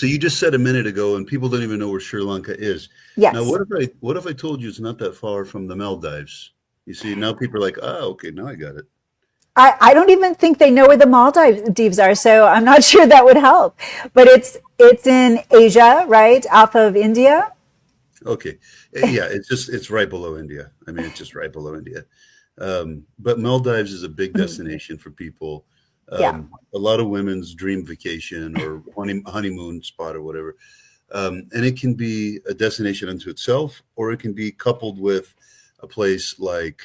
So you just said a minute ago, and people don't even know where Sri Lanka is. Now, Yes. what if I told you it's not that far from the Maldives? You see, now people are like, oh, okay, now I got it. I don't even think they know where the Maldives are, so I'm not sure that would help. But it's in Asia, right? Off of India. Okay, yeah, it's right below India. I mean, it's just right below India. But Maldives is a big Mhm. destination for people. Yeah. A lot of women's dream vacation or honeymoon spot or whatever. And it can be a destination unto itself, or it can be coupled with a place like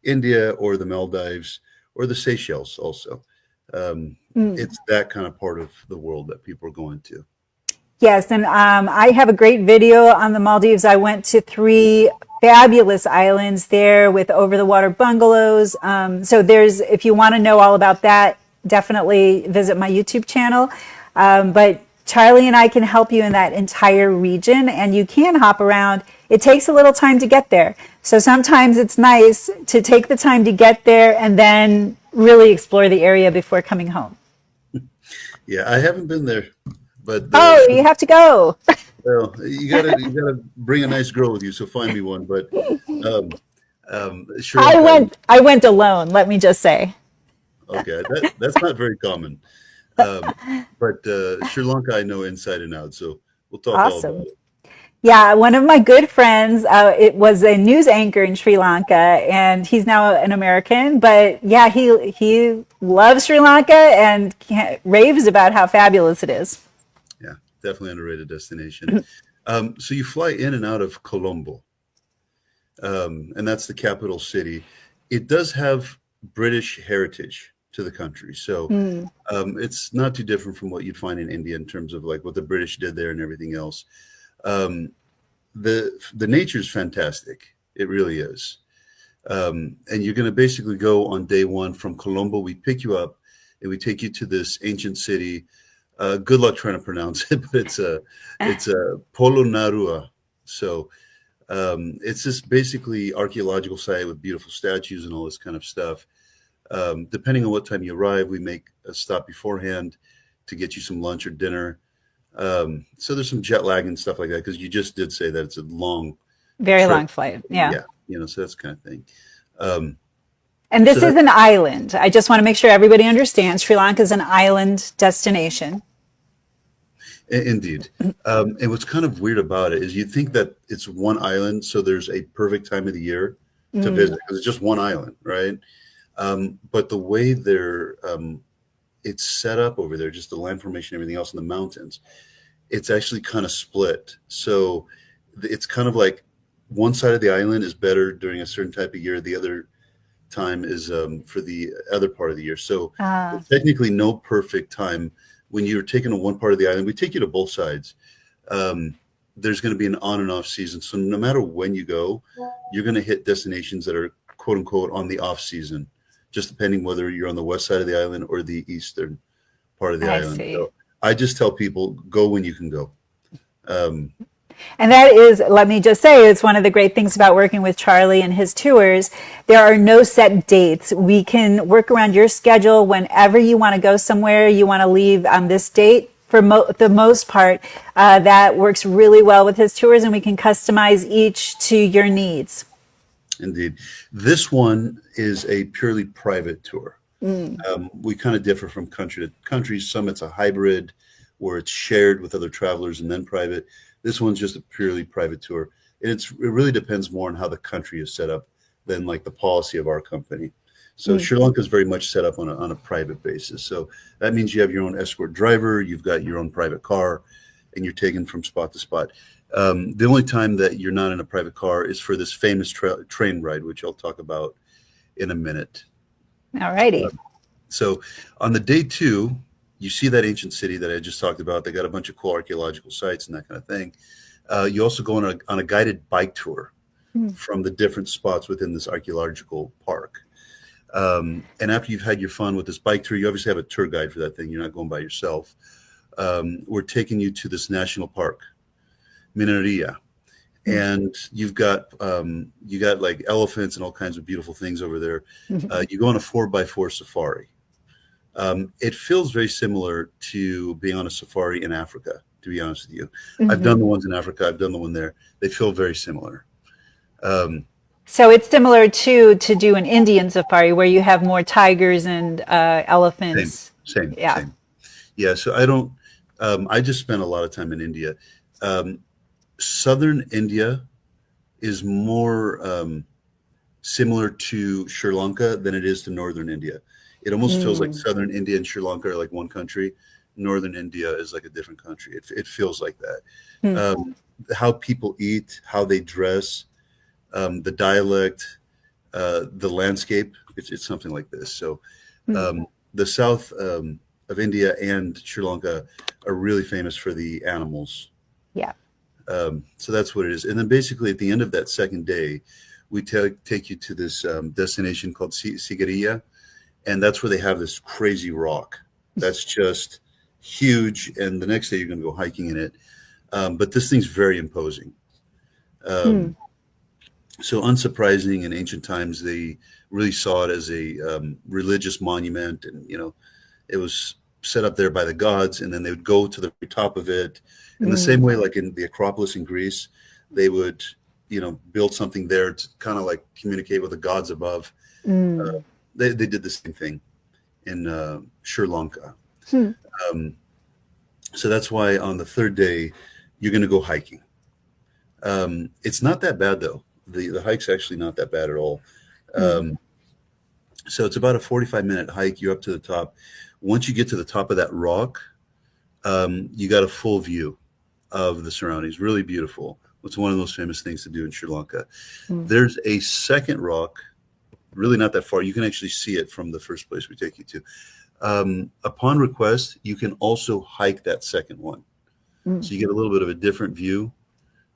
India or the Maldives or the Seychelles also. Um, Mm. it's that kind of part of the world that people are going to. Yes, and I have a great video on the Maldives. I went to three fabulous islands there with over the water bungalows. So there's, if you want to know all about that, definitely visit my YouTube channel. But Charlie and I can help you in that entire region, and you can hop around. It takes a little time to get there. So sometimes it's nice to take the time to get there and then really explore the area before coming home. Yeah, I haven't been there, but Oh, you have to go. well, you gotta bring a nice girl with you. So find me one. But um, Sri Lanka, I went alone, let me just say. okay, that's not very common. Um, but Sri Lanka, I know inside and out. So we'll talk all about Awesome. it. Yeah, one of my good friends, it was a news anchor in Sri Lanka, and he's now an American. But yeah, he loves Sri Lanka and raves about how fabulous it is. Yeah, definitely underrated destination. So you fly in and out of Colombo, and that's the capital city. It does have British heritage to the country, so Mm. it's not too different from what you'd find in India in terms of like what the British did there and everything else. Um, the nature is fantastic. It really is. And you're going to basically go on day one from Colombo. We pick you up and we take you to this ancient city. Good luck trying to pronounce it, but it's a Polonnaruwa. So it's this basically archaeological site with beautiful statues and all this kind of stuff. Depending on what time you arrive, we make a stop beforehand to get you some lunch or dinner. So there's some jet lag and stuff like that because you just did say that it's a long Very trip. long flight. Yeah. Yeah, so that's kind of thing. Um, And so this is that an island. I just want to make sure everybody understands Sri Lanka is an island destination. indeed. And what's kind of weird about it is you think that it's one island, so there's a perfect time of the year to Mm. visit because it's just one island, right? But the way it's set up over there, just the land formation, everything else in the mountains, it's actually kind of split. So it's kind of like one side of the island is better during a certain type of year. The other time is for the other part of the year. So Uh, there's technically no perfect time when you're taken to one part of the island. We take you to both sides. Um, there's going to be an on and off season. So no matter when you go, you're going to hit destinations that are quote unquote on the off season, just depending whether you're on the west side of the island or the eastern part of the I island. see. So I just tell people go when you can go. Um, And that is, let me just say, it's one of the great things about working with Charlie and his tours. There are no set dates. We can work around your schedule whenever you want to go somewhere, you want to leave on this date. For the most part, that works really well with his tours, and we can customize each to your needs. Indeed. This one is a purely private tour. Mm. We kind of differ from country to country. Some it's a hybrid where it's shared with other travelers and then private. This one's just a purely private tour. And it really depends more on how the country is set up than like the policy of our company. So Mm. Sri Lanka is very much set up on a private basis. So that means you have your own escort driver, you've got your own private car, and you're taken from spot to spot. The only time that you're not in a private car is for this famous train ride, which I'll talk about in a minute. All righty. So on the day two, you see that ancient city that I just talked about. They got a bunch of cool archaeological sites and that kind of thing. You also go on a guided bike tour Mm. from the different spots within this archaeological park. And after you've had your fun with this bike tour, you obviously have a tour guide for that thing. You're not going by yourself. We're taking you to this national park, Minaria, and you got like elephants and all kinds of beautiful things over there. Mm. You go on a 4x4 safari. It feels very similar to being on a safari in Africa, to be honest with you. I've Mm-hmm. done the ones in Africa. I've done the one there. They feel very similar. Um, So it's similar to do an Indian safari where you have more tigers and same, elephants. same, Yeah. same. Yeah. So I don't. I just spent a lot of time in India. Um, Southern India is more similar to Sri Lanka than it is to Northern India. It almost feels like Mm. Southern India and Sri Lanka are like one country. Northern India is like a different country. It feels like that. Mm. How people eat, how they dress, the dialect, the landscape. It's something like this. So Mm. the south of India and Sri Lanka are really famous for the animals. Yeah. So that's what it is. And then basically at the end of that second day, we take you to this destination called Sigiriya, and that's where they have this crazy rock that's just huge. And the next day you're going to go hiking in it. But this thing's very imposing. Mm. Um, so unsurprising, in ancient times, they really saw it as a religious monument, and it was set up there by the gods, and then they would go to the top of it in the same Mm. way, like in the Acropolis in Greece, they would build something there to kind of like communicate with the gods above. uh, Mm. they did the same thing in Sri Lanka. Mm. um, so that's why on the third day you're going to go hiking. It's not that bad though. The hike's actually not that bad at all. Mm. um, so it's about a 45-minute hike. You're up to the top. Once you get to the top of that rock, you got a full view of the surroundings. Really beautiful. It's one of those famous things to do in Sri Lanka. Mm. There's a second rock, really not that far. You can actually see it from the first place we take you to. Upon request, you can also hike that second one. Mm. So you get a little bit of a different view.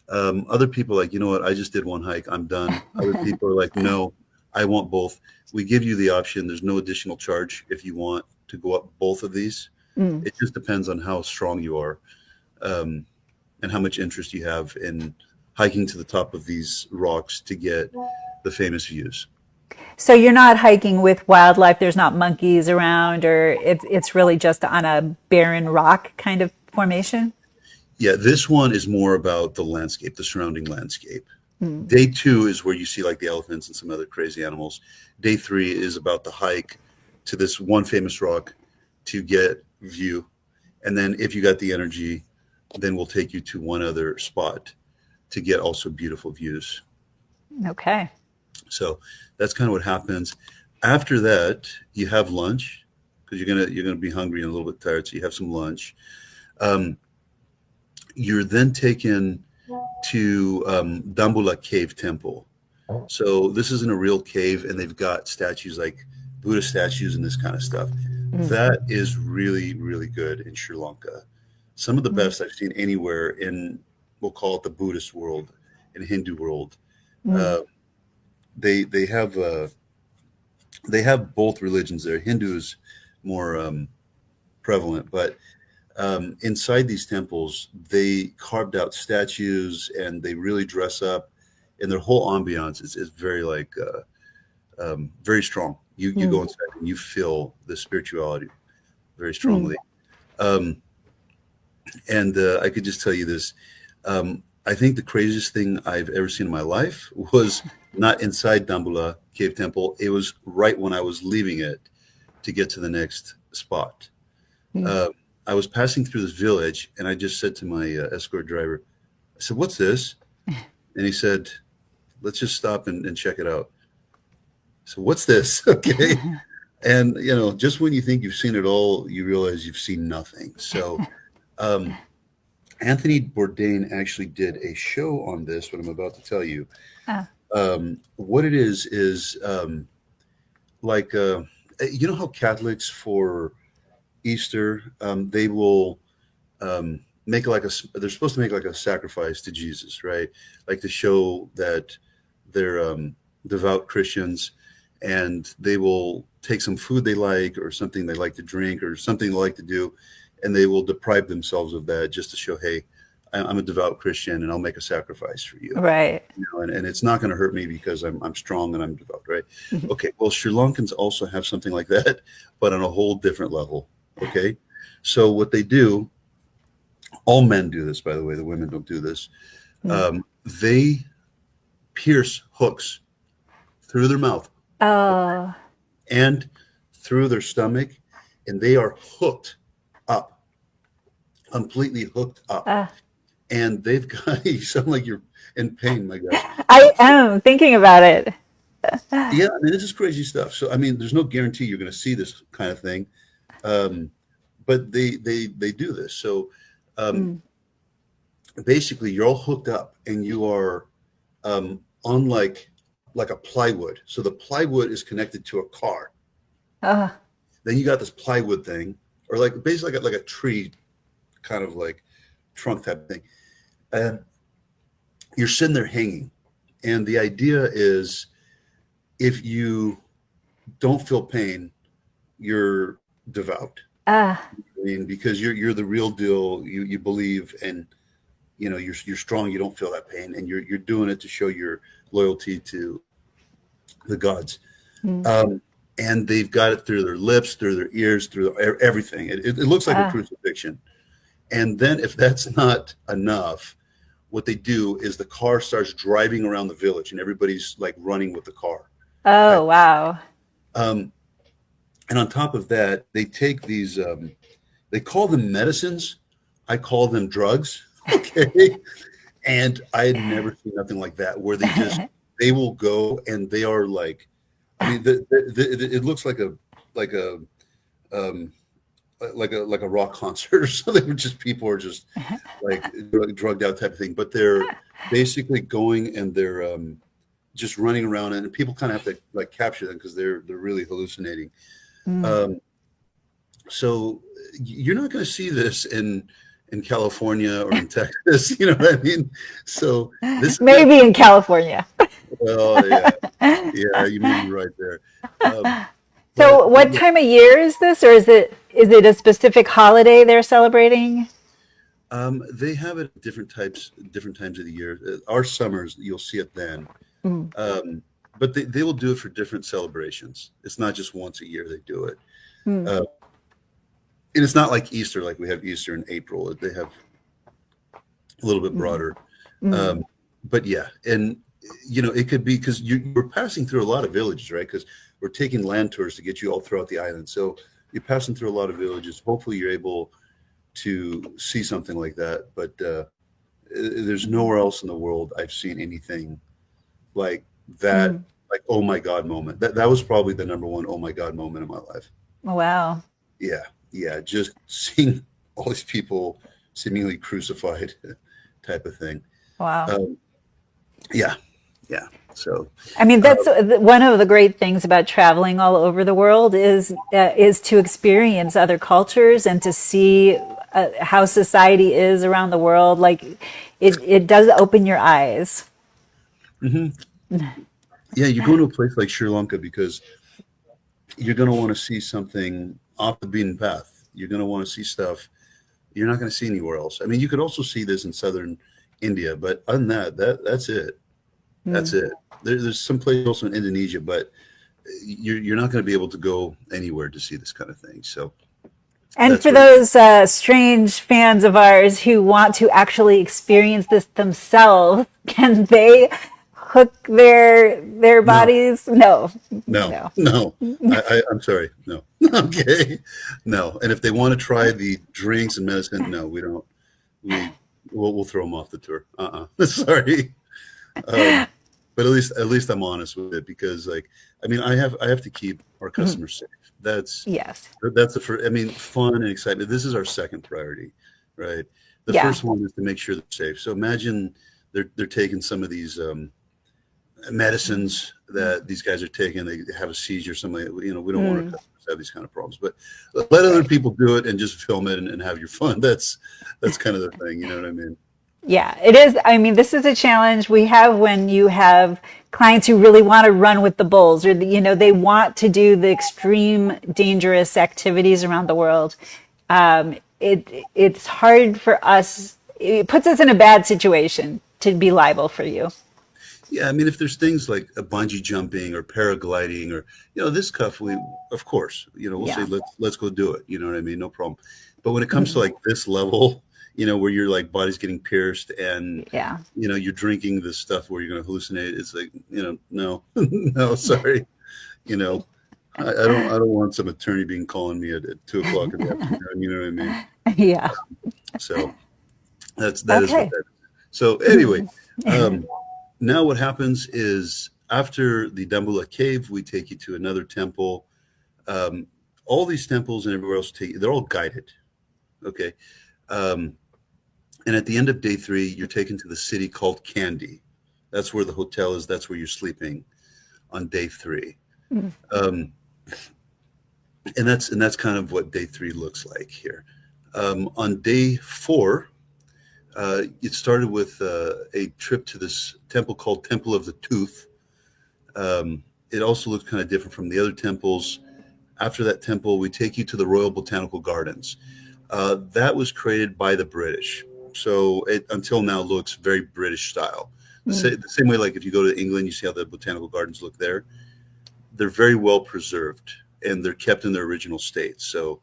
Other people are like, you know what, I just did one hike, I'm done. Other people are like, no, I want both. We give you the option. There's no additional charge if you want to go up both of these. Mm. It just depends on how strong you are, and how much interest you have in hiking to the top of these rocks to get the famous views. So you're not hiking with wildlife. There's not monkeys around, or it's really just on a barren rock kind of formation. Yeah, this one is more about the landscape, the surrounding landscape. Mm. Day two is where you see like the elephants and some other crazy animals. Day three is about the hike to this one famous rock to get view. And then if you got the energy, then we'll take you to one other spot to get also beautiful views. Okay. So that's kind of what happens. After that, you have lunch because you're gonna be hungry and a little bit tired, so you have some lunch. Um, you're then taken to Dambula Cave Temple. So this isn't a real cave, and they've got statues like Buddha statues and this kind of stuff. Mm. That is really, really good in Sri Lanka. Some of the Mm. best I've seen anywhere in, we'll call it the Buddhist world, in Hindu world. Mm. Uh, they have both religions there. Hindu is more prevalent, but inside these temples, they carved out statues and they really dress up, and their whole ambiance is very like very strong. You go Mm. inside and you feel the spirituality very Mm. strongly. And I could just tell you this. I think the craziest thing I've ever seen in my life was not inside Dambula Cave Temple. It was right when I was leaving it to get to the next spot. Mm. Uh, I was passing through this village, and I just said to my escort driver, I said, "What's this?" And he said, "Let's just stop and check it out." So what's this? Okay. And, just when you think you've seen it all, you realize you've seen nothing. So um, Anthony Bourdain actually did a show on this, what I'm about to tell you. Ah. What it is like, how Catholics for Easter, they will make they're supposed to make like a sacrifice to Jesus, right? Like to show that they're devout Christians, and they will take some food they like or something they like to drink or something they like to do, and they will deprive themselves of that just to show, hey, I'm a devout Christian and I'll make a sacrifice for you. Right. And it's not going to hurt me because I'm strong and I'm devout, right? Mhm. Okay, well, Sri Lankans also have something like that, but on a whole different level. Okay, so what they do All men do this, by the way. The women don't do this. They pierce hooks through their mouth Oh, and through their stomach, and they are hooked up, completely hooked up. uh, And they've got, you sound like you're in pain, my gosh. I am thinking about it. Yeah, I mean, this is crazy stuff. So, I mean, there's no guarantee you're going to see this kind of thing. Um, but they do this. So, um, Mm. basically you're all hooked up and you are on like a plywood. So the plywood is connected to a car. Uh, Then you got this plywood thing, or like basically like a tree kind of like trunk type thing. And you're sitting there hanging. And the idea is if you don't feel pain, you're devout. uh, I mean, because you're the real deal. You believe, and you know you're strong. You don't feel that pain, and you're doing it to show your loyalty to the gods. mm, And they've got it through their lips, through their ears, through everything. It looks like a uh, crucifixion. And then if that's not enough, what they do is the car starts driving around the village, and everybody's like running with the car. oh, wow. Um, and on top of that, they take these. They call them medicines. I call them drugs. Okay. And I had never seen nothing like that, where they will go and they are like, I mean, it looks like a um, like a rock concert or something. Where just people are just like drugged out type of thing, but they're basically going and they're just running around, and people kind of have to like capture them because they're really hallucinating. Mm. Um, so you're not going to see this in California or in Texas. You know what I mean? So this is Maybe in California. well, yeah, you may be right there. So, But what yeah, time of year is this, or is it a specific holiday they're celebrating? they have it at different times of the year. Our summers, you'll see it then. Mm, Um, but they will do it for different celebrations. It's not just once a year they do it. mm, Uh, and it's not like Easter, like we have Easter in April. They have a little bit mm, broader. mm. Um, but yeah, and you know, it could be because you're passing through a lot of villages, right? Because we're taking land tours to get you all throughout the island. So you're passing through a lot of villages. Hopefully, you're able to see something like that. But there's nowhere else in the world I've seen anything like that. Mm. Like, oh my God moment. That was probably the number one oh my God moment in my life. Wow. Yeah, yeah. Just seeing all these people seemingly crucified, type of thing. Wow. Um, yeah, yeah. So, I mean, uh, that's one of the great things about traveling all over the world is to experience other cultures and to see how society is around the world. Like, it does open your eyes. mhm. Yeah, you go to a place like Sri Lanka because you're going to want to see something off the beaten path. You're going to want to see stuff you're not going to see anywhere else. I mean, you could also see this in southern India, but other than that's it. That's Mm. it. There's some place also in Indonesia, but you're not going to be able to go anywhere to see this kind of thing. So And that's for what it is. those strange fans of ours who want to actually experience this themselves, can they hook their No, bodies? No, no, no. no. I'm sorry. No. Okay. No. And if they want to try the drinks and medicine, no, we don't. We we'll throw them off the tour. Sorry. Um, but at least I'm honest with it because like I mean I have to keep our Mhm. customers safe. That's Yes. that's the first. I mean, fun and excitement. This is our second priority, right? The Yeah. first one is to make sure they're safe. So imagine they're taking some of these medicines that these guys are taking. They have a seizure. Something you know we don't want our Mm, customers to have these kind of problems. But let other right. people do it and just film it and have your fun. That's kind of the thing. You know what I mean? Yeah, it is. I mean, this is a challenge we have when you have clients who really want to run with the bulls or, they want to do the extreme dangerous activities around the world. It's hard for us. It puts us in a bad situation to be liable for you. Yeah, I mean, if there's things like a bungee jumping or paragliding or this stuff, we of course, we'll say Yeah. let's go do it. You know what I mean? No problem. But when it comes to Mm, like this level, where your like body's getting pierced and Yeah. you're drinking this stuff where you're going to hallucinate. It's like, no, no, sorry. You know, I don't want some attorney being calling me at 2 o'clock in the afternoon. You know what I mean? Yeah. So that is what Okay. that is. So anyway, um, now what happens is after the Dambula cave, we take you to another temple. Um, all these temples and everywhere else they're all guided. Okay. Um, and at the end of day 3, you're taken to the city called Kandy. That's where the hotel is. That's where you're sleeping on day 3. Mm. Um, and that's kind of what day 3 looks like here. On day 4, it started with a trip to this temple called Temple of the Tooth. It also looks kind of different from the other temples. After that temple, we take you to the Royal Botanical Gardens. That was created by the British. So it until now looks very British style. The same way, like if you go to England, you see how the botanical gardens look there. They're very well preserved and they're kept in their original state. So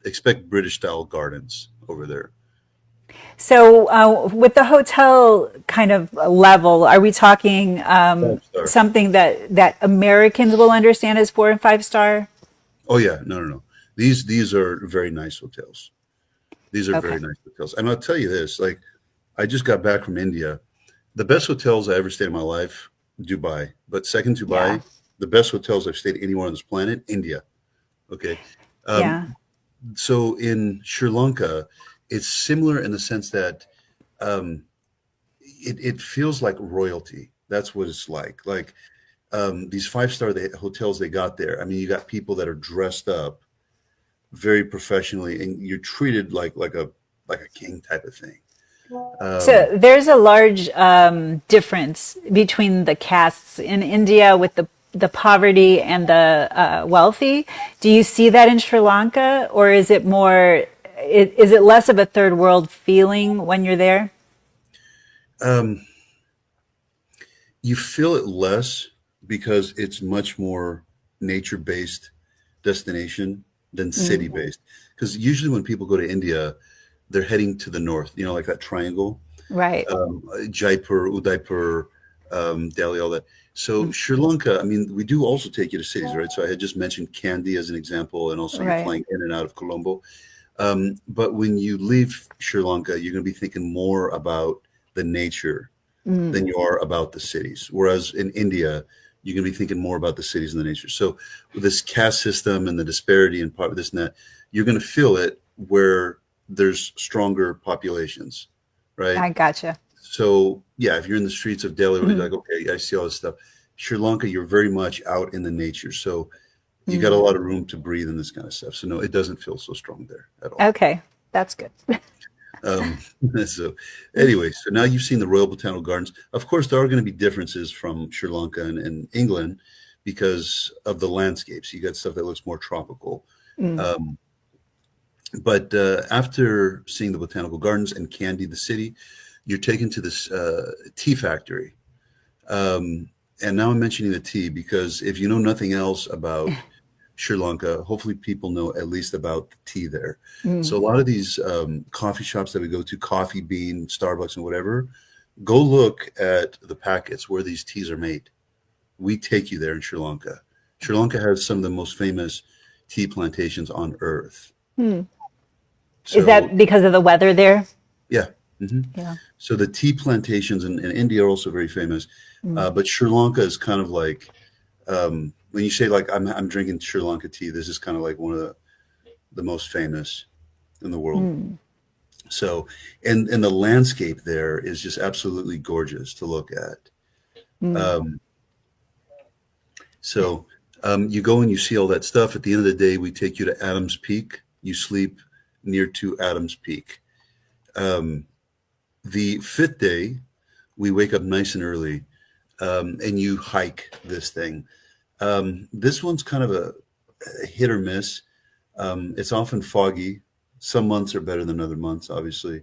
expect British style gardens over there. So, with the hotel kind of level, are we talking Five-star. something that Americans will understand as 4 and 5 star? Oh yeah, no. These are very nice hotels. These are very Okay. nice hotels. And I'll tell you this, like I just got back from India. The best hotels I ever stayed in my life, Dubai. But second Yeah. Dubai, the best hotels I've stayed anywhere on this planet, India. Okay. Yeah. So in Sri Lanka, it's similar in the sense that um, it feels like royalty. That's what it's like. Like these five-star hotels they got there. I mean, you got people that are dressed up very professionally, and you're treated like a king type of thing. Um, So there's a large difference between the castes in India with the poverty and the wealthy. Do you see that in Sri Lanka, or is it more? Is it less of a third world feeling when you're there? um, you feel it less because it's much more nature-based destination than Mm, city-based. Because usually when people go to India, they're heading to the north, like that triangle, right. Jaipur, Udaipur, Delhi, all that. So Mm, Sri Lanka, I mean, we do also take you to cities, right? So I had just mentioned Kandy as an example, and also you're right. flying in and out of Colombo. But when you leave Sri Lanka, you're going to be thinking more about the nature than Mm, you are about the cities. Whereas in India, you're going to be thinking more about the cities and the nature. So with this caste system and the disparity and part of this and that, you're going to feel it where there's stronger populations, right? I gotcha. So yeah, if you're in the streets of Delhi, you're Mm, like, okay, I see all this stuff. Sri Lanka, you're very much out in the nature. So you got a mm. lot of room to breathe and this kind of stuff. So no, it doesn't feel so strong there at all. Okay, that's good. Um, so anyway, so now you've seen the Royal Botanical Gardens. Of course, there are going to be differences from Sri Lanka and England because of the landscapes. You got stuff that looks more tropical. Mm, Um, but after seeing the botanical gardens and Kandy, the city, you're taken to this tea factory. And now I'm mentioning the tea because if you know nothing else about Sri Lanka, hopefully people know at least about the tea there. So mm. a lot of these coffee shops that we go to, Coffee Bean, Starbucks, and whatever, go look at the packets where these teas are made. We take you there in Sri Lanka. Sri Lanka has some of the most famous tea plantations on earth. Hmm. Is So that because of the weather there? yeah. hmm Yeah. So the tea plantations in India are also very famous, Mm, but Sri Lanka is kind of like when you say like I'm drinking Sri Lanka tea. This is kind of like one of the most famous in the world. mm, So and the landscape there is just absolutely gorgeous to look at. mm, Um, so you go and you see all that stuff. At the end of the day, we take you to Adams Peak. You sleep near to Adams Peak. Um, the fifth day, we wake up nice and early, and you hike this thing. This one's kind of a hit or miss. It's often foggy. Some months are better than other months, obviously.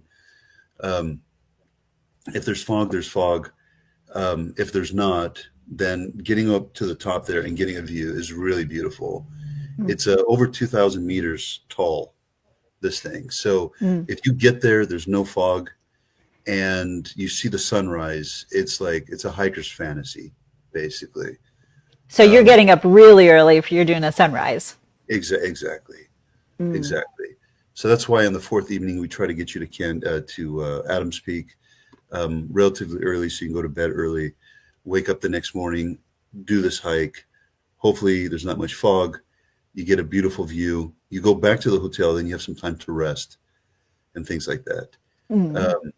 Um, if there's fog, there's fog. If there's not, then getting up to the top there and getting a view is really beautiful. mm. It's over 2,000 meters tall. this thing. So Mm. if you get there, there's no fog, and you see the sunrise. It's like it's a hiker's fantasy, basically. So you're Um, getting up really early if you're doing a sunrise. exactly, Mm. exactly. So that's why on the fourth evening we try to get you to Adams Peak relatively early, so you can go to bed early, wake up the next morning, do this hike. Hopefully, there's not much fog. You get a beautiful view. You go back to the hotel, then you have some time to rest and things like that. Mm. Uh,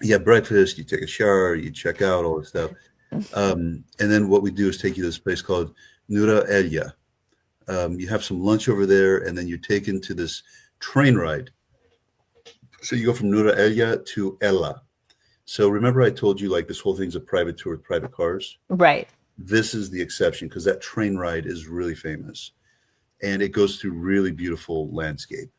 you have breakfast, you take a shower, you check out, all this stuff. And then what we do is take you to this place called Nura Elia. You have some lunch over there, and then you're taken to this train ride. So you go from Nura Elia to Ella. So remember I told you like this whole thing's a private tour with private cars? Right. This is the exception because that train ride is really famous and it goes through really beautiful landscape.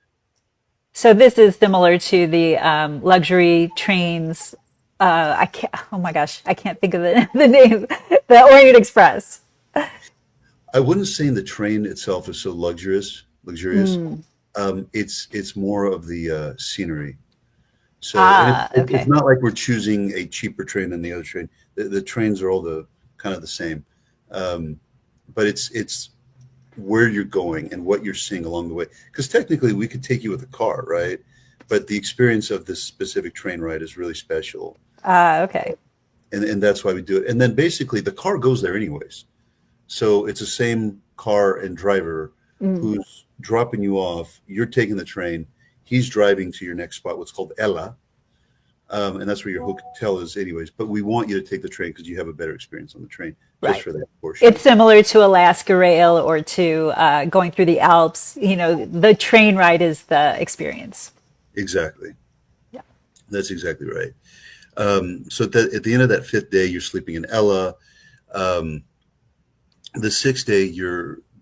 So this is similar to the luxury trains. I can't. Oh my gosh, I can't think of the name. The Orient Express. I wouldn't say the train itself is so luxurious. Mm. It's more of the scenery. So, and Ah, it's okay. not like we're choosing a cheaper train than the other train. The trains are all the kind of the same, um, but it's where you're going and what you're seeing along the way. Because technically, we could take you with a car, right? But the experience of this specific train ride is really special, Ah, okay. and that's why we do it. And then basically, the car goes there anyways. So it's the same car and driver Mm. who's dropping you off. You're taking the train. He's driving to your next spot, what's called Ella, and that's where your hotel is, anyways. But we want you to take the train because you have a better experience on the train, just Right. for that portion It's of it. similar to Alaska Rail or to going through the Alps. You know, the train ride is the experience. Exactly. Yeah. That's exactly right. So at the end of that fifth day, you're sleeping in Ella. Um, the sixth day,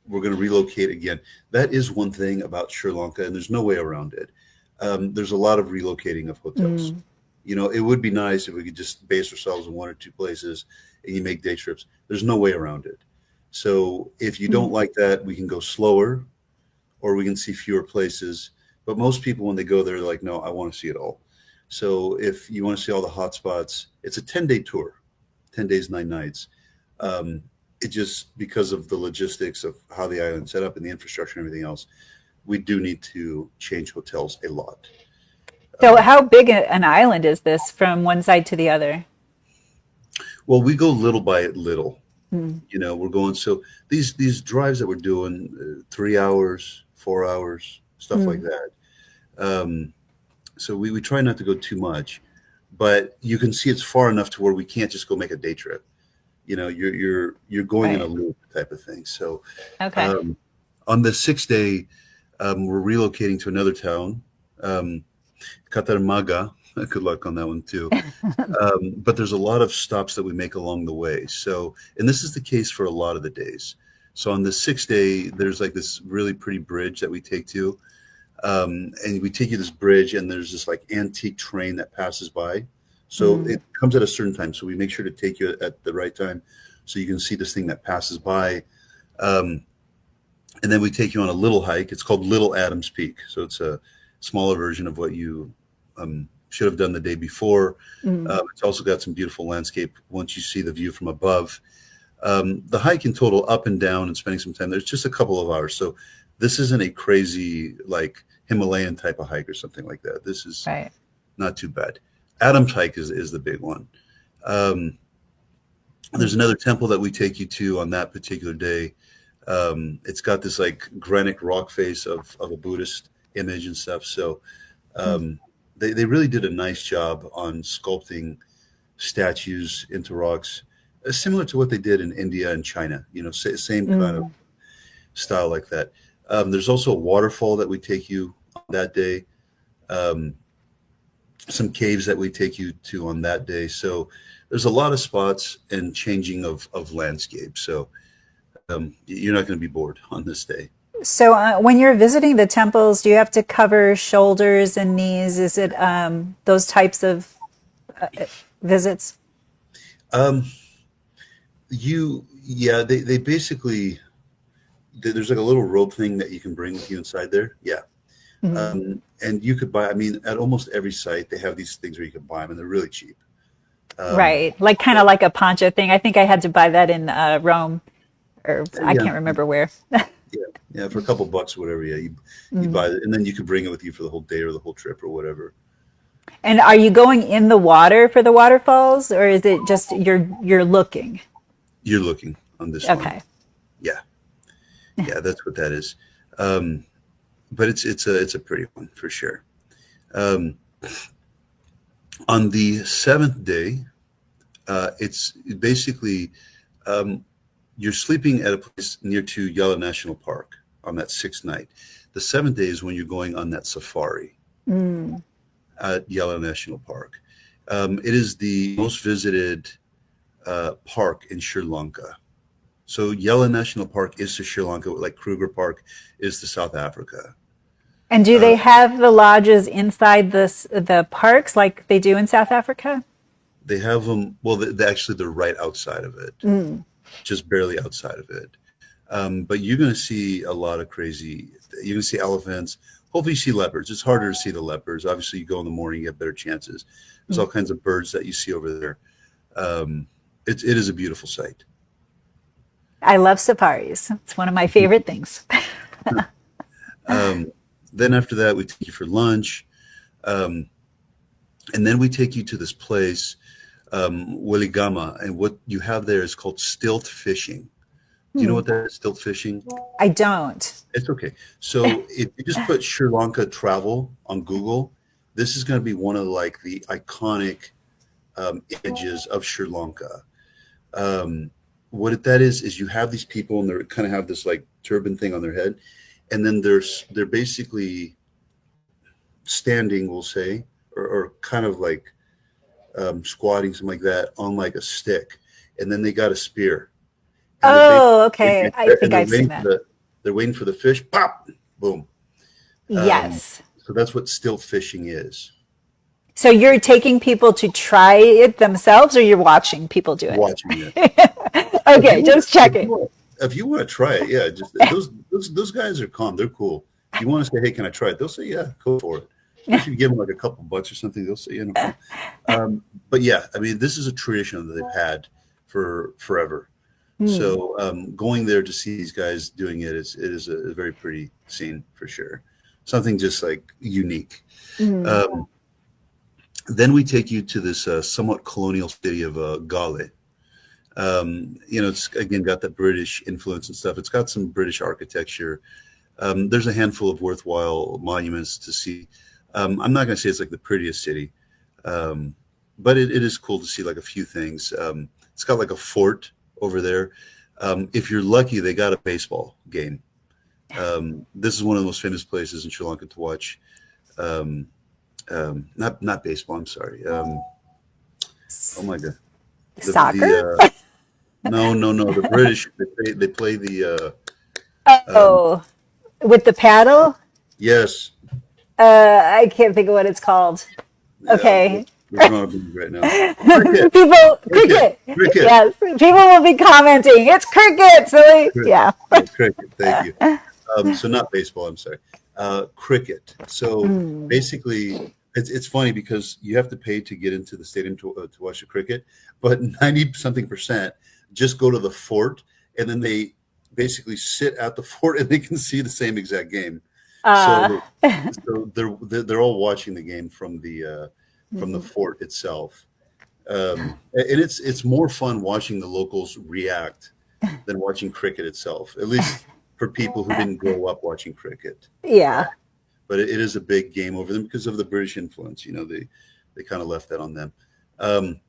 we're going to relocate again. That is one thing about Sri Lanka, and there's no way around it. There's a lot of relocating of hotels. Mm. You know, it would be nice if we could just base ourselves in one or two places and you make day trips. There's no way around it. So if you don't Mm. like that, we can go slower or we can see fewer places. But most people, when they go there, they're like, no, I want to see it all. So if you want to see all the hot spots, it's a 10-day tour, 10 days, 9 nights. Um, it just because of the logistics of how the island's set up and the infrastructure and everything else, we do need to change hotels a lot. So, Um, how big an island is this from one side to the other? well, we go little by little. Mm. You know, we're going so these drives that we're doing, 3 hours, 4 hours, stuff like Mm. that. Um, so we try not to go too much, but you can see it's far enough to where we can't just go make a day trip. You know, you're going in a Right. loop type of thing. So Okay. um, on the sixth day, we're relocating to another town, um, Katarmaga. Good luck on that one too. But there's a lot of stops that we make along the way. So, and this is the case for a lot of the days. So on the sixth day, there's like this really pretty bridge that we take to, and we take you this bridge, and there's this like antique train that passes by. So Mm. it comes at a certain time. So we make sure to take you at the right time, so you can see this thing that passes by. Um, and then we take you on a little hike. It's called Little Adams Peak. So it's a smaller version of what you should have done the day before. Mm. It's also got some beautiful landscape once you see the view from above. The hike in total, up and down, and spending some time there's just a couple of hours. So this isn't a crazy like Himalayan type of hike or something like that. This is Right. not too bad. Adams hike is the big one. Um, there's Mm. another temple that we take you to on that particular day. It's got this like granite rock face of a Buddhist image and stuff. So Mm. um, they really did a nice job on sculpting statues into rocks, similar to what they did in India and China. You know, same kind of Mm. style like that. There's also a waterfall that we take you on that day. Um, some caves that we take you to on that day. So there's a lot of spots and changing of landscape. So you're not going to be bored on this day. So, when you're visiting the temples, do you have to cover shoulders and knees? Is it those types of visits? Um, yeah, they basically, there's like a little rope thing that you can bring with you inside there. Yeah. Mhm. And you could buy, I mean, at almost every site, they have these things where you can buy them and they're really cheap. Um, Right. Like kind of like a poncho thing. I think I had to buy that in Rome, or I yeah, can't remember where. yeah, yeah, for a couple bucks or whatever. Yeah, you buy Mm. it and then you could bring it with you for the whole day or the whole trip or whatever. And are you going in the water for the waterfalls, or is it just you're looking? You're looking on this one. Okay. Yeah, yeah, that's what that is. Um, but it's a pretty one for sure. Um, on the seventh day, it's basically um, you're sleeping at a place near to Yala National Park on that sixth night. The seventh day is when you're going on that safari Mm. at Yala National Park. It is the most visited park in Sri Lanka. So Yala National Park is to Sri Lanka, like Kruger Park is to South Africa. And do Uh, they have the lodges inside the parks like they do in South Africa? they have them. Well, actually, they're right outside of it, Mm. just barely outside of it. But you're going to see a lot of crazy. You're going to see elephants. Hopefully, you see leopards. It's harder to see the leopards. Obviously, you go in the morning, you have better chances. There's all kinds of birds that you see over there. Um, it is a beautiful sight. I love safaris. It's one of my favorite things. Um, then after that, we take you for lunch, um, and then we take you to this place, Weligama, and what you have there is called stilt fishing. Do you know Hmm. what that is? Stilt fishing? I don't. It's okay. So if you just put Sri Lanka travel on Google, this is going to be one of like the iconic images of Sri Lanka. Um, that is you have these people and they kind of have this like turban thing on their head, and then they're basically standing, we'll say, or kind of like squatting, something like that, on like a stick, and then they got a spear, and they're Oh, basically okay. I think they're I've seen waiting for that. the fish, pop, boom. Um, Yes. so that's what stilt fishing is. So you're taking people to try it themselves, or you're watching people do it? Watching it. If Okay, you want, just checking. if you want to try it, yeah, just those guys are calm. They're cool. If you want to say, hey, can I try it? They'll say, yeah, go for it. Especially if you give them like a couple bucks or something, they'll say, yeah, no problem. But yeah, I mean, this is a tradition that they've had for forever. Hmm. So going there to see these guys doing it is a very pretty scene for sure. Something just like unique. Hmm. Um, then we take you to this somewhat colonial city of Gale. It's again got that British influence and stuff. It's got some British architecture. There's a handful of worthwhile monuments to see. I'm not going to say it's like the prettiest city, but it is cool to see like a few things. It's got like a fort over there. If you're lucky, they got a baseball game. This is one of the most famous places in Sri Lanka to watch. Um, not baseball. I'm sorry. Oh my god. The Soccer? no. The British they play the um, Oh, with the paddle? yes. I can't think of what it's called. Yeah, Okay. we're throwing a beat right now. Cricket, People, cricket, cricket. cricket. Yes, people will be commenting. It's cricket, silly. Yeah. Yeah, cricket. Thank you. So not baseball. I'm sorry. Cricket. So Mm. basically, it's funny because you have to pay to get into the stadium to watch the cricket, but 90 something percent just go to the fort and then they basically sit at the fort and they can see the same exact game. Uh, So they're all watching the game from the fort itself, and it's more fun watching the locals react than watching cricket itself. At least for people who didn't grow up watching cricket. yeah. But it is a big game over them because of the British influence. They kind of left that on them. Um,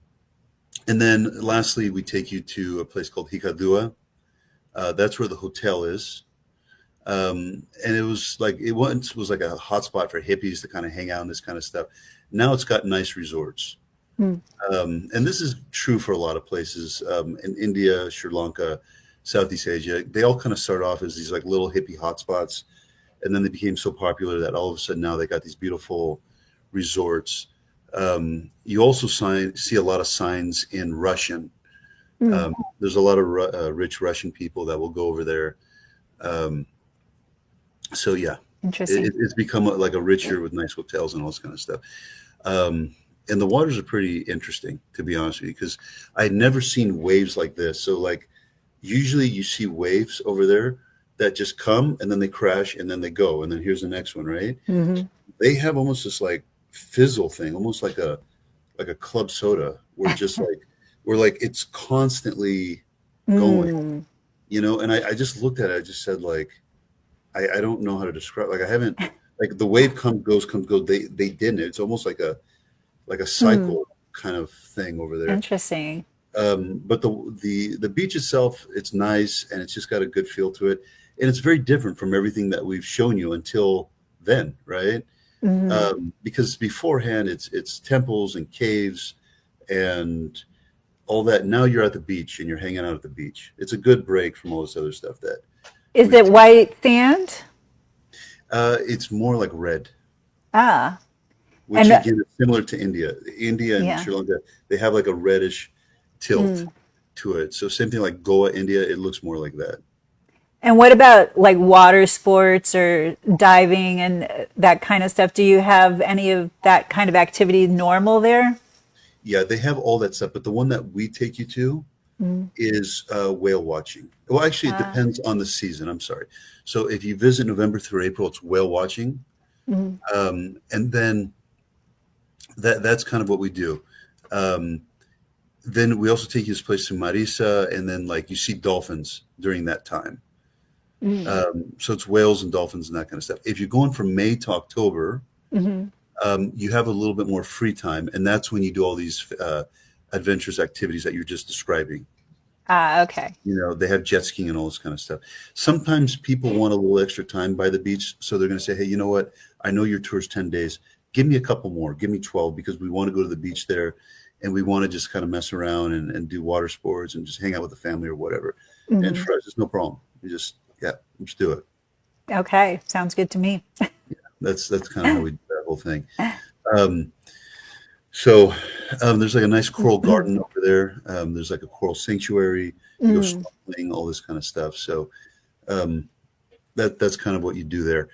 and then lastly, we take you to a place called Hikadua. That's where the hotel is. And it once was like a hotspot for hippies to kind of hang out and this kind of stuff. Now it's got nice resorts. Mm. And this is true for a lot of places in India, Sri Lanka, Southeast Asia. They all kind of start off as these like little hippie hotspots, and then they became so popular that all of a sudden now they got these beautiful resorts. You also see a lot of signs in Russian. Mm. There's a lot of rich Russian people that will go over there. Um, so yeah, Interesting. It's become like a richer with nice hotels and all this kind of stuff. And the waters are pretty interesting, to be honest with you, because I'd never seen waves like this. So like usually you see waves over there that just come and then they crash and then they go and then here's the next one, right? Hmm. They have almost this like fizzle thing, almost like a club soda, where just like where like it's constantly going, Mm. And I just looked at it, I just said like I don't know how to describe, like I haven't, like the wave comes goes, they didn't. It's almost like a Mm. cycle kind of thing over there. Interesting. But the beach itself, it's nice and it's just got a good feel to it, and it's very different from everything that we've shown you until then, right? Hmm. Because beforehand, it's temples and caves and all that. Now you're at the beach and you're hanging out at the beach. It's a good break from all this other stuff that Is we've. it white sand? It's more like red, Ah, which and again is similar to India. India and yeah. Sri Lanka, they have like a reddish tilt Mm. to it. So same thing like Goa, India, it looks more like that. And what about like water sports or diving and that kind of stuff? Do you have any of that kind of activity normal there? Yeah, they have all that stuff, but the one that we take you to Mm. is whale watching. Well, actually, it Ah. depends on the season. I'm sorry. So if you visit November through April, it's whale watching, Mm. and then that's kind of what we do. Um, then we also take you this place to Marisa, and then like you see dolphins during that time. Mm. So it's whales and dolphins and that kind of stuff. If you're going from May to October, Hmm. you have a little bit more free time, and that's when you do all these adventurous activities that you're just describing. Ah, okay. They have jet skiing and all this kind of stuff. Sometimes people want a little extra time by the beach, so they're going to say, "Hey, you know what? I know your tour's 10 days. Give me a couple more. Give me 12 because we want to go to the beach there, and we want to just kind of mess around and do water sports and just hang out with the family or whatever." And Hmm. for us, it's no problem. We just yeah, let's do it. Okay, sounds good to me. That's kind of how we do that whole thing. Um, So there's like a nice coral garden over there. There's like a coral sanctuary. You go Mm. snorkeling, all this kind of stuff. So um, that's kind of what you do there.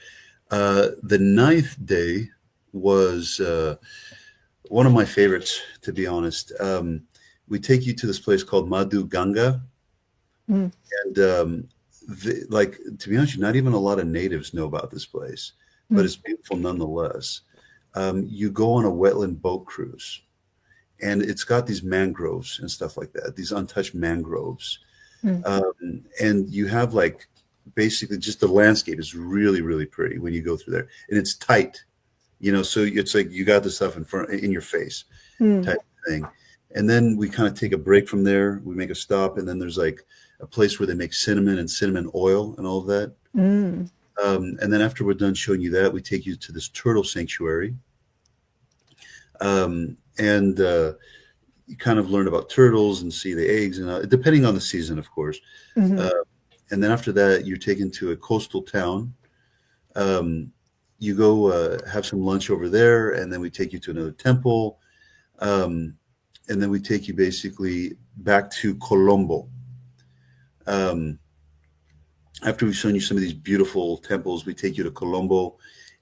The ninth day was one of my favorites, to be honest. We take you to this place called Madhu Ganga, Mm. and like to be honest, not even a lot of natives know about this place, but Mm. it's beautiful nonetheless. You go on a wetland boat cruise, and it's got these mangroves and stuff like that, these untouched mangroves. Mm. And you have like basically just the landscape is really, really pretty when you go through there, and it's tight, so it's like you got the stuff in your face Mm. type of thing. And then we kind of take a break from there. We make a stop, and then there's like a place where they make cinnamon and cinnamon oil and all of that. Mm. And then after we're done showing you that, we take you to this turtle sanctuary. And you kind of learn about turtles and see the eggs, and depending on the season, of course. Hmm. Uh, and then after that, you're taken to a coastal town. Um, you go have some lunch over there, and then we take you to another temple. Um, and then we take you basically back to Colombo. Um, After we've shown you some of these beautiful temples, we take you to Colombo,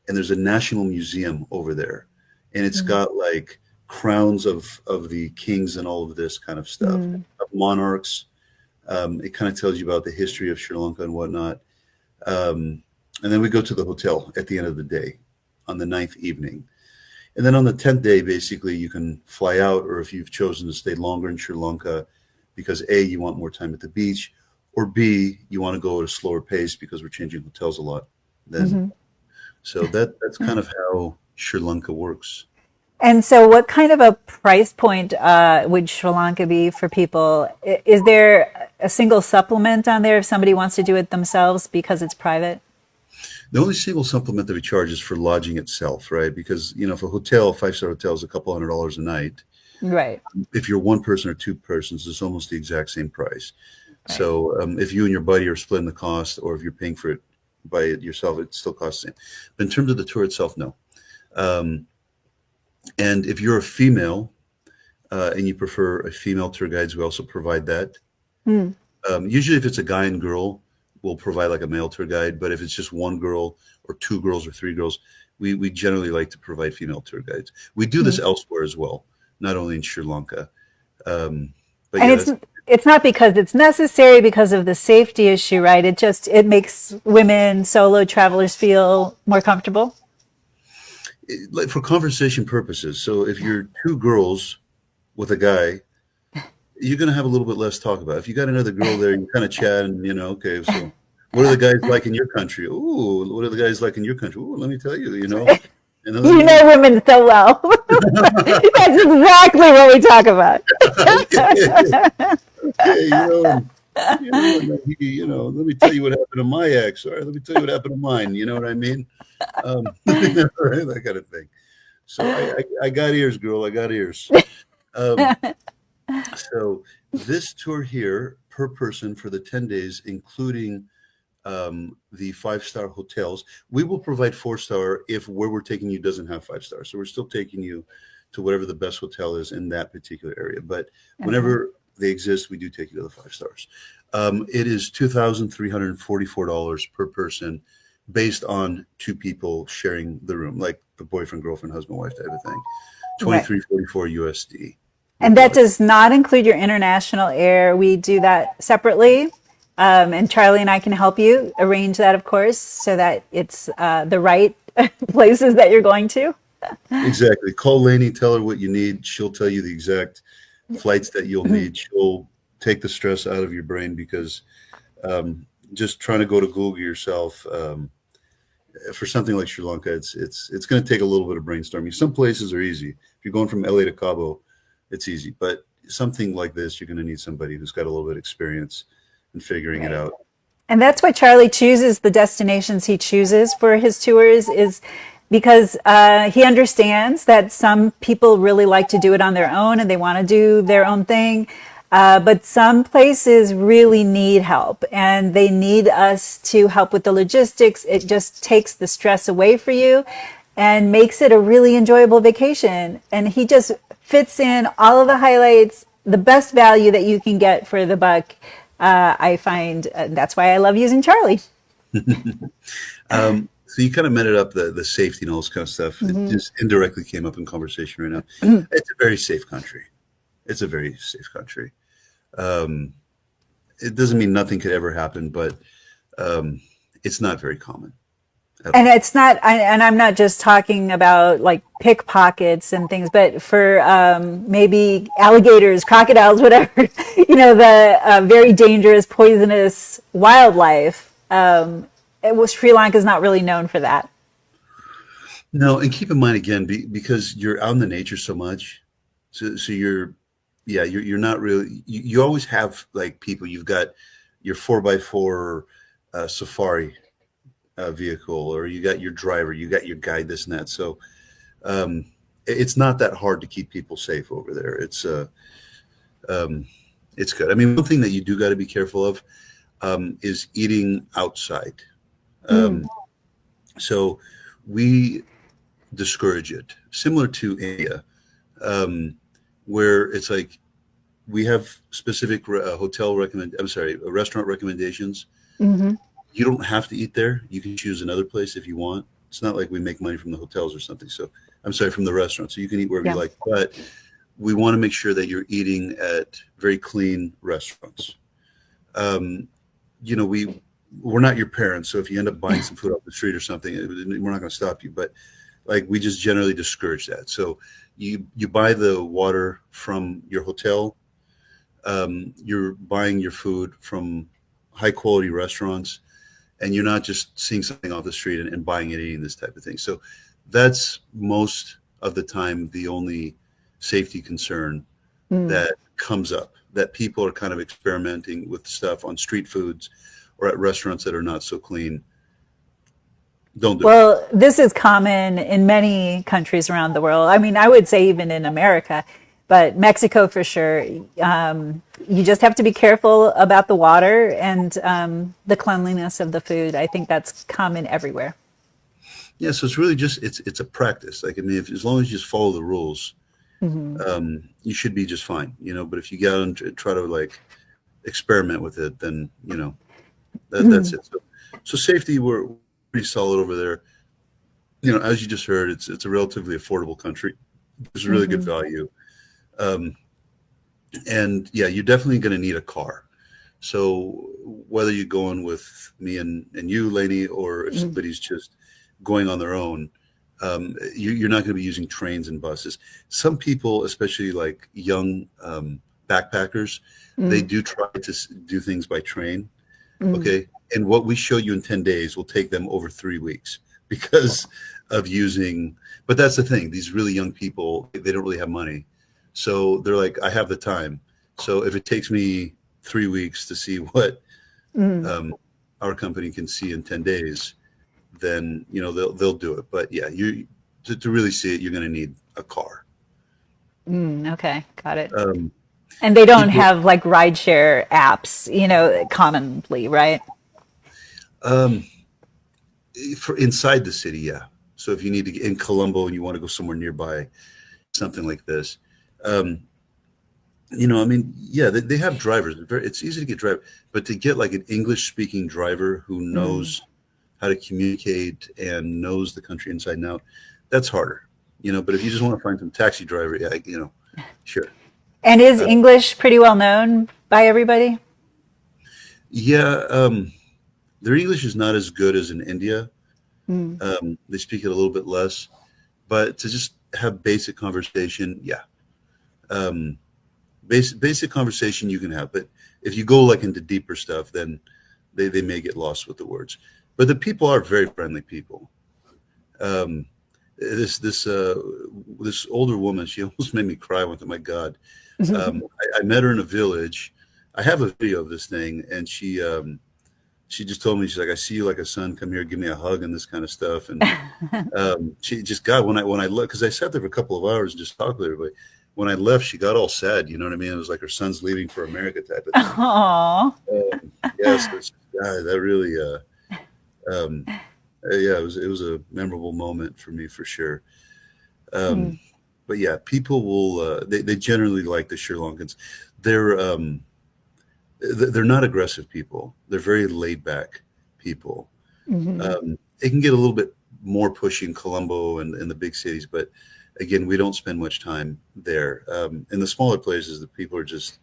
and there's a national museum over there, and it's Mm. got like crowns of the kings and all of this kind of stuff, Mm. of monarchs. It kind of tells you about the history of Sri Lanka and whatnot. Um, and then we go to the hotel at the end of the day on the ninth evening. And then on the 10th day, basically, you can fly out, or if you've chosen to stay longer in Sri Lanka because A, you want more time at the beach, or B, you want to go at a slower pace because we're changing hotels a lot. Then, Hmm. so that's kind of how Sri Lanka works. And so, what kind of a price point would Sri Lanka be for people? Is there a single supplement on there if somebody wants to do it themselves because it's private? The only single supplement that we charge is for lodging itself, right? Because, if a hotel, five-star hotel is a couple $100 a night, Right, if you're one person or two persons, it's almost the exact same price. right. So if you and your buddy are splitting the cost, or if you're paying for it by it yourself, it still costs the same. But in terms of the tour itself, no. Um, and if you're a female and you prefer a female tour guides, we also provide that. Mm. Usually, if it's a guy and girl, we'll provide like a male tour guide. But if it's just one girl or 2 girls or 3 girls, we generally like to provide female tour guides. We do this elsewhere as well, not only in Sri Lanka. But And yeah, that's it's not because it's necessary because of the safety issue, right? It makes women solo travelers feel more comfortable. like for conversation purposes. So if you're 2 girls with a guy, you're going to have a little bit less talk about. If you got another girl there, you kind of chat and, okay, so what are the guys like in your country? Ooh, what are the guys like in your country? Ooh, let me tell you, and then You know women so well. That's exactly what we talk about. okay, let me tell you what happened to my ex. All right, let me tell you what happened to mine. You know what I mean? Right, that kind of thing. So I got ears, girl. I got ears. Um, so this tour here per person for the 10 days, including the 5-star hotels, we will provide 4-star if where we're taking you doesn't have 5 stars. So we're still taking you to whatever the best hotel is in that particular area. But whenever they exist, we do take you to the 5 stars. It is $2,344 per person based on 2 people sharing the room, like the boyfriend, girlfriend, husband, wife type of thing. Right. $2,344 USD. And that does not include your international air. We do that separately. And Charlie and I can help you arrange that, of course, so that it's the right places that you're going to. Exactly. Call Lainey, tell her what you need. She'll tell you the exact flights that you'll need. She'll take the stress out of your brain because just trying to go to Google yourself for something like Sri Lanka, it's going to take a little bit of brainstorming. Some places are easy. If you're going from LA to Cabo, it's easy. But something like this, you're going to need somebody who's got a little bit of experience in figuring it out. And that's why Charlie chooses the destinations he chooses for his tours, is because he understands that some people really like to do it on their own and they want to do their own thing. But some places really need help and they need us to help with the logistics. It just takes the stress away for you and makes it a really enjoyable vacation. And he just fits in all of the highlights, the best value that you can get for the buck. I find that's why I love using Charlie. So you kind of met it up, the safety and all this kind of stuff. It just indirectly came up in conversation right now. It's a very safe country. It's a very safe country. It doesn't mean nothing could ever happen, but it's not very common. And it's not, and I'm not just talking about like pickpockets and things, but for maybe alligators, crocodiles, whatever, the very dangerous, poisonous wildlife. Sri Lanka is not really known for that. No, and keep in mind again, because you're out in the nature so much, so you're not really. You always have like people. You've got your 4x4 safari vehicle, or you got your driver, you got your guide, this and that. So it's not that hard to keep people safe over there. It's good. I mean, one thing that you do got to be careful of is eating outside. So we discourage it, similar to India, where it's like we have specific restaurant recommendations. You don't have to eat there. You can choose another place if you want. It's not like we make money from the hotels or something. So from the restaurant. So you can eat wherever you like. But we want to make sure that you're eating at very clean restaurants. We're not your parents. So if you end up buying some food off the street or something, we're not going to stop you. But like we just generally discourage that. So you buy the water from your hotel. You're buying your food from high quality restaurants. And you're not just seeing something off the street and buying it, eating this type of thing. So that's most of the time the only safety concern that comes up, that people are kind of experimenting with stuff on street foods or at restaurants that are not so clean. Don't do it. Well, this is common in many countries around the world. I mean, I would say even in America, but Mexico for sure. You just have to be careful about the water and the cleanliness of the food. I think that's common everywhere. Yeah, so it's really just it's a practice. Like I mean, as long as you just follow the rules, you should be just fine. But if you go out and try to like experiment with it, then that's it. So safety, we're pretty solid over there. As you just heard, it's a relatively affordable country. It's really good Mm-hmm. value. Um, and yeah, you're definitely going to need a car. So whether you're going with me and you, Lainey, or if Mm-hmm. somebody's just going on their own, you're not going to be using trains and buses. Some people, especially like young backpackers, they do try to do things by train. Mm-hmm. Okay. And what we show you in 10 days will take them over 3 weeks because of using, but that's the thing. These really young people, they don't really have money. So they're like, I have the time. So if it takes me 3 weeks to see what Mm-hmm. um, our company can see in 10 days, then, they'll do it. But yeah, to really see it, you're going to need a car. Okay, got it. Um, And they don't people, have like rideshare apps, commonly, right? um, for inside the city, yeah. So if you need to get in Colombo and you want to go somewhere nearby, something like this, um, I mean, yeah, they have drivers. It's easy to get driver, but to get like an English speaking driver who Mm. knows how to communicate and knows the country inside and out, that's harder. But if you just want to find some taxi driver, yeah, sure. And is Uh, English pretty well known by everybody? yeah, their English is not as good as in India. Mm. They speak it a little bit less, but to just have basic conversation, yeah. Um, basic conversation you can have, but if you go like into deeper stuff, then they may get lost with the words. But the people are very friendly people. Um, this older woman, she almost made me cry with it. My God, I met her in a village. I have a video of this thing, and she just told me, she's like, I see you like a son. Come here, give me a hug and this kind of stuff. And she just got when I left, because I sat there for a couple of hours and just talked with everybody. When I left, she got all sad. You know what I mean? It was like her son's leaving for America type of thing. Oh. Yes, that really, um, yeah, it was a memorable moment for me for sure. Um, but yeah, people will they generally like the Sri Lankans. They're they're not aggressive people. They're very laid back people. Mm-hmm. It can get a little bit more pushy in Colombo and in the big cities, but again, we don't spend much time there. In the smaller places, the people are just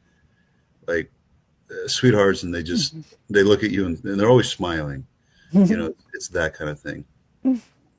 like sweethearts, and they look at you and they're always smiling. It's that kind of thing.